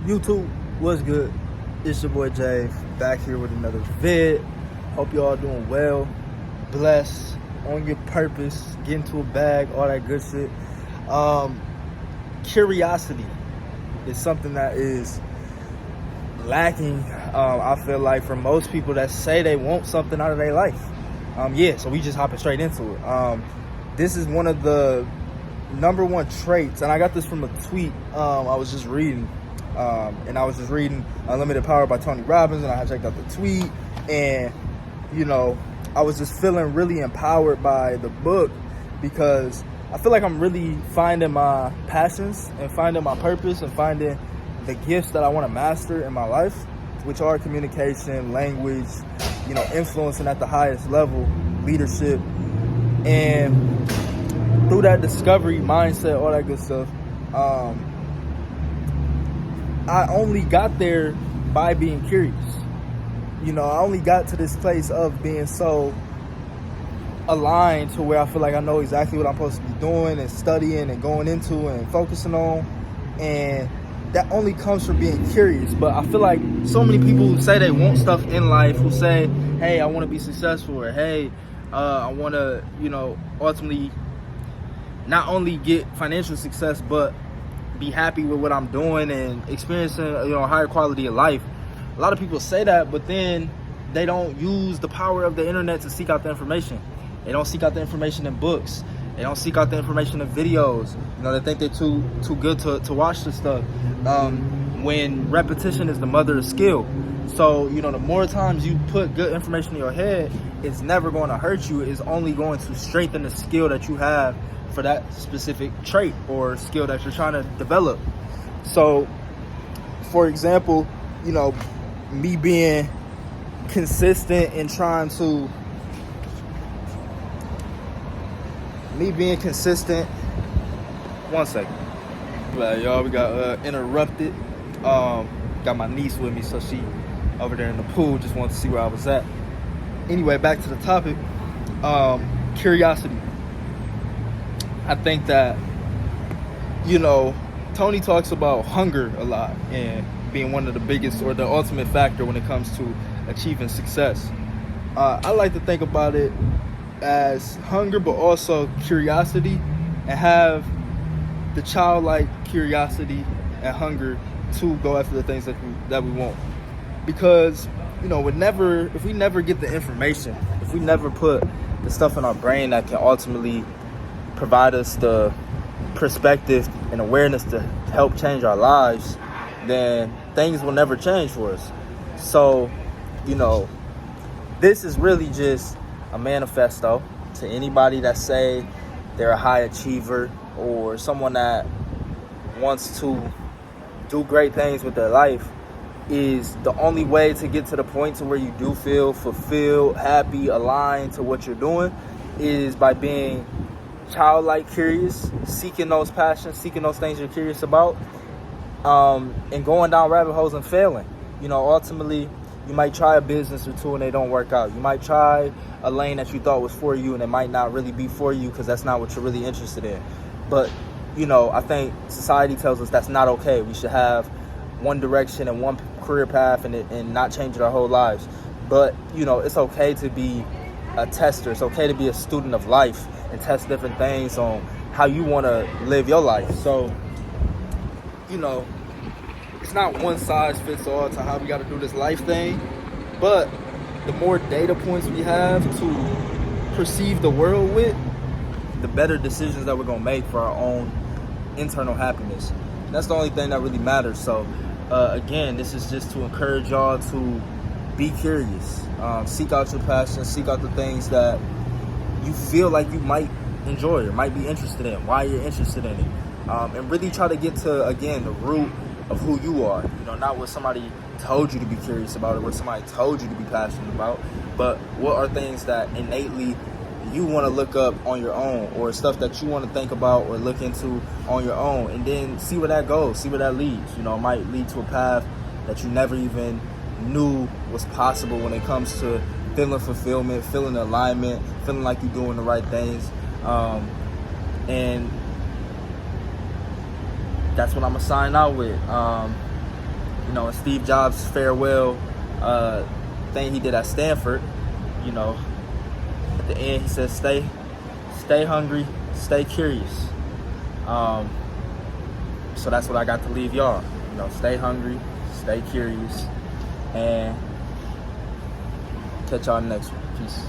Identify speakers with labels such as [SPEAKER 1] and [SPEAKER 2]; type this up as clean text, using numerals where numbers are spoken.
[SPEAKER 1] YouTube, what's good? It's your boy Jay, back here with another vid. Hope you all doing well, blessed, on your purpose, getting to a bag, all that good shit. Curiosity is something that is lacking, I feel like, for most people that say they want something out of their life. So we just hopping straight into it. This is one of the number one traits, and I got this from a tweet I was just reading. And I was just reading Unlimited Power by Tony Robbins, and I checked out the tweet, and I was just feeling really empowered by the book, because I feel like I'm really finding my passions and finding my purpose and finding the gifts that I want to master in my life, which are communication, language, influencing at the highest level, leadership. And through that discovery, mindset, all that good stuff, I only got there by being curious. I only got to this place of being so aligned to where I feel like I know exactly what I'm supposed to be doing and studying and going into and focusing on. And that only comes from being curious. But I feel like so many people who say they want stuff in life, who say, hey, I want to be successful, or hey, I want to, ultimately not only get financial success, but be happy with what I'm doing and experiencing, a higher quality of life. A lot of people say that, but then they don't use the power of the internet to seek out the information. They don't seek out the information in books. They don't seek out the information in videos. They think they're too good to watch this stuff. When repetition is the mother of skill. So, the more times you put good information in your head, it's never going to hurt you. It's only going to strengthen the skill that you have for that specific trait or skill that you're trying to develop. So, for example, me being consistent in trying to one second. But y'all, we got interrupted. Got my niece with me, so she over there in the pool, just wanted to see where I was at. Anyway, back to the topic. Curiosity. I think that, Tony talks about hunger a lot and being one of the biggest or the ultimate factor when it comes to achieving success. I like to think about it as hunger, but also curiosity, and have the childlike curiosity and hunger to go after the things that we want. Because, if we never get the information, if we never put the stuff in our brain that can ultimately provide us the perspective and awareness to help change our lives, then things will never change for us. So, this is really just a manifesto to anybody that say they're a high achiever or someone that wants to do great things with their life. Is the only way to get to the point to where you do feel fulfilled, happy, aligned to what you're doing is by being childlike curious, seeking those passions, seeking those things you're curious about, and going down rabbit holes and failing. Ultimately, you might try a business or two and they don't work out. You might try a lane that you thought was for you and it might not really be for you because that's not what you're really interested in. But, I think society tells us that's not okay. We should have one direction and one career path and not change it our whole lives. But, it's okay to be a tester. It's okay to be a student of life and test different things on how you want to live your life. So, it's not one size fits all to how we got to do this life thing, but the more data points we have to perceive the world with, the better decisions that we're going to make for our own internal happiness. And that's the only thing that really matters. So, again, this is just to encourage y'all to be curious. Seek out your passions, seek out the things that you feel like you might enjoy or might be interested in, why you're interested in it. And really try to get to, again, the root of who you are. Not what somebody told you to be curious about or what somebody told you to be passionate about, but what are things that innately you want to look up on your own, or stuff that you want to think about or look into on your own, and then see where that goes, see where that leads. It might lead to a path that you never even knew was possible when it comes to feeling fulfillment, feeling alignment, feeling like you're doing the right things. And that's what I'm gonna sign out with. You know, Steve Jobs' farewell thing he did at Stanford, you know, at the end he says, stay hungry, stay curious. So that's what I got to leave y'all. You know, stay hungry, stay curious, and catch y'all next one. Peace.